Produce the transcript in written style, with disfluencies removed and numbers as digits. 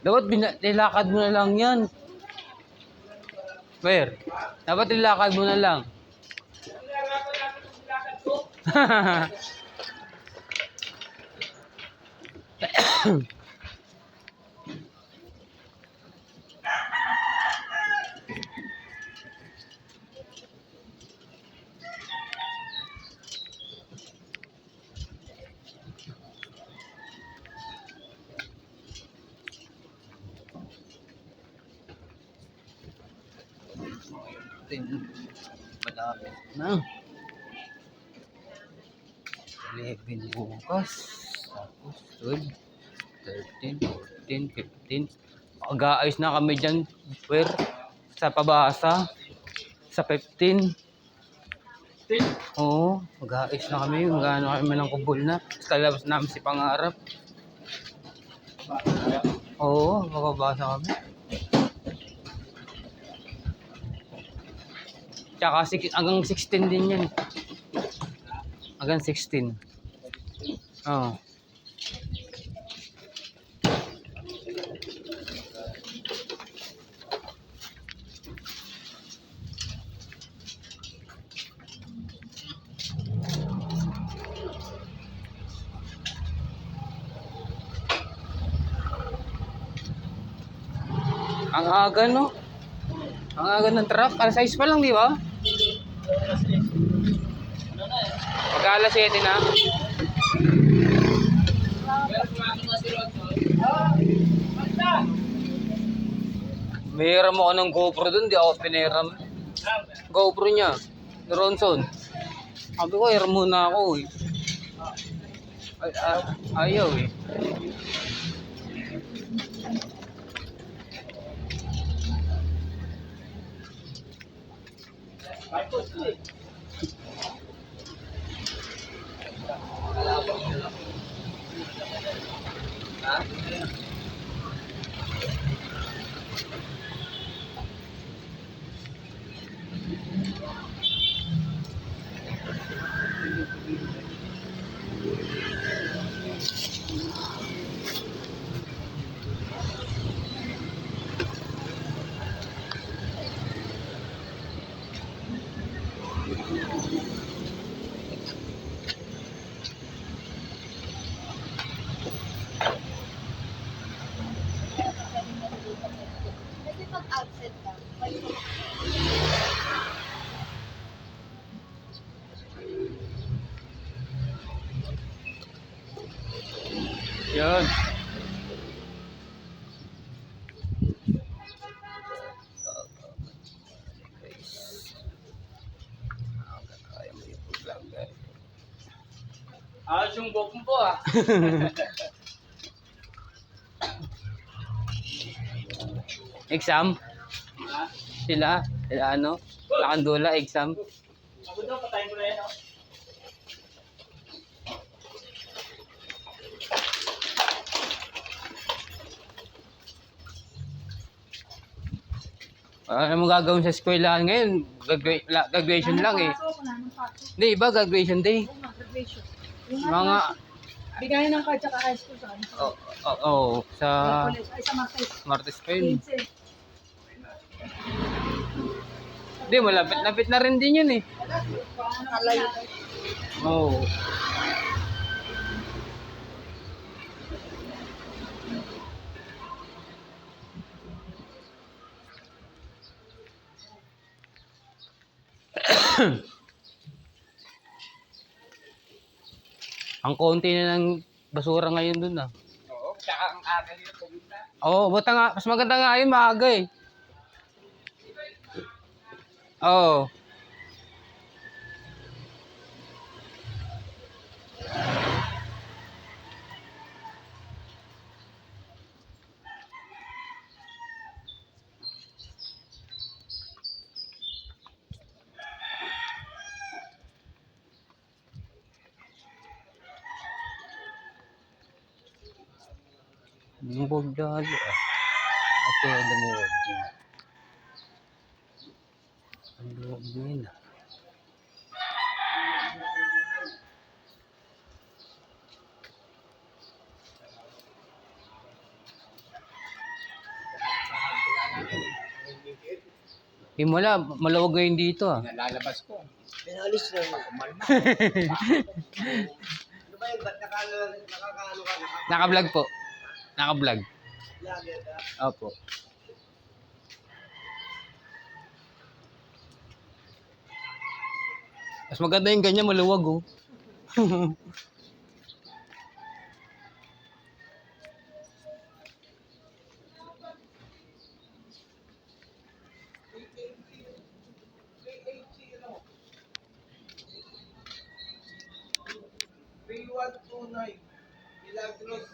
Dapat nilakad mo na lang yan. Where? Dapat nilakad mo na lang. Malapit na. 11 bukas. Tapos 12, 13, 14, 15. Mag-aayos na kami dyan. Where? Sa pabasa. Sa 15. Oo. Mag-aayos na kami. Mag-ano kami ng kubol na. Tapos kalabas namin si Pangarap. Oo. Mababasa kami. Tsaka hanggang 16 din yan. Hanggang 16. Oo. Ang aga, no? Ang aga ng truck. Alas 6 pa lang, di ba? Pagka alas 7 na. Mayroon mo ako ng GoPro dun, di ako piniram. GoPro niya, ni Ronson. Sabi ko, hiram muna ako eh. Ayaw eh. Kasi pag absent ka, Yan. Yung bokong po ah. Exam? Sila ano? Lakandula, exam. Ako daw, patayin ko na yan. Ano mo gagawin sa eskwelahan ngayon? Graduation lang eh. Hindi, iba graduation day. Mga... bigay ng card tsaka high school sa ano. Oo, sa College, ay sa Martes. Martes pa yun. 15. Hindi, malapit na rin din yun eh. Kalayo. Oo. Ang konti na ng basura ngayon dun ah. Oo, tsaka ang aga nila pumunta. Oo, buta nga. Mas maganda nga yun, maaga eh. Oo. Lumuwag lalo ah. Ate, lumuwag din. Ang luwag din ah. Himala, malawag ngayon dito ah. Nalalabas ko. Pinalis na yun. Kumalma. Ano ba yun? Ba't nakakaano ka? Naka-vlog po. Naka-vlog. Vlogger ka? Opo. Mas maganda yung ganyan, maluwag oh. Three, one, two, nine. Milagros